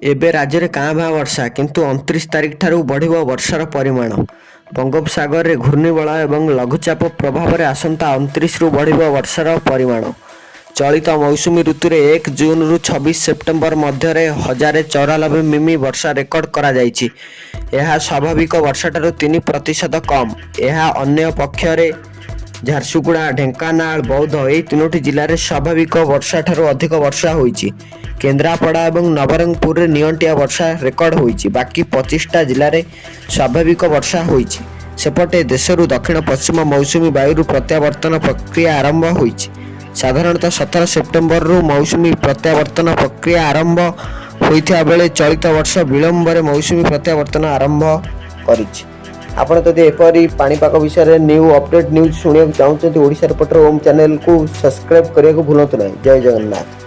ଏବେ ରାଜ୍ୟରେ କାଁ ଭାଁ ବର୍ଷା କିନ୍ତୁ 29 ତାରିଖ ଠାରୁ ବଢ଼ିବ ବର୍ଷାର ପରିମାଣ। ବଙ୍ଗୋପସାଗରରେ ଘୂର୍ଣ୍ଣିବଳୟ ଏବଂ ଲଘୁଚାପ ପ୍ରଭାବରେ ଆସନ୍ତା 29ରୁ ବଢ଼ିବ ବର୍ଷାର ପରିମାଣ। ଚଳିତ ମୌସୁମୀ ଋତୁରେ 1 ଜୁନରୁ 26 ସେପ୍ଟେମ୍ବର ମଧ୍ୟରେ 1094 ମିମି ବର୍ଷା ରେକର୍ଡ କରାଯାଇଛି। ଏହା ସ୍ୱାଭାବିକ ବର୍ଷାଠାରୁ 3% କମ୍। ଏହା ଅନ୍ୟ ପକ୍ଷରେ ଝାରସୁଗୁଡ଼ା, ଢେଙ୍କାନାଳ, ବୌଦ୍ଧ ଏହି ତିନୋଟି ଜିଲ୍ଲାରେ ସ୍ୱାଭାବିକ ବର୍ଷାଠାରୁ ଅଧିକ ବର୍ଷା ହୋଇଛି। କେନ୍ଦ୍ରାପଡ଼ା ଏବଂ ନବରଙ୍ଗପୁରରେ ନିଅଣ୍ଟିଆ ବର୍ଷା ରେକର୍ଡ ହୋଇଛି। ବାକି 25ଟା ଜିଲ୍ଲାରେ ସ୍ୱାଭାବିକ ବର୍ଷା ହୋଇଛି। ସେପଟେ ଦେଶରୁ ଦକ୍ଷିଣ ପଶ୍ଚିମ ମୌସୁମୀ ବାୟୁର ପ୍ରତ୍ୟାବର୍ତ୍ତନ ପ୍ରକ୍ରିୟା ଆରମ୍ଭ ହୋଇଛି। ସାଧାରଣତଃ 17 ସେପ୍ଟେମ୍ବରରୁ ମୌସୁମୀ ପ୍ରତ୍ୟାବର୍ତ୍ତନ ପ୍ରକ୍ରିୟା ଆରମ୍ଭ ହୋଇଥିବା ବେଳେ ଚଳିତ ବର୍ଷ ବିଳମ୍ବରେ ମୌସୁମୀ ପ୍ରତ୍ୟାବର୍ତ୍ତନ ଆରମ୍ଭ କରିଛି। ଆପଣ ଯଦି ଏପରି ପାଣିପାଗ ବିଷୟରେ ନ୍ୟୁ ଅପଡେଟ୍ ନ୍ୟୁଜ୍ ଶୁଣିବାକୁ ଚାହୁଁଛନ୍ତି ଓଡ଼ିଶା ରିପୋର୍ଟର ଓମ୍ ଚ୍ୟାନେଲକୁ ସବସ୍କ୍ରାଇବ୍ କରିବାକୁ ଭୁଲନ୍ତୁ ନାହିଁ। ଜୟ ଜଗନ୍ନାଥ।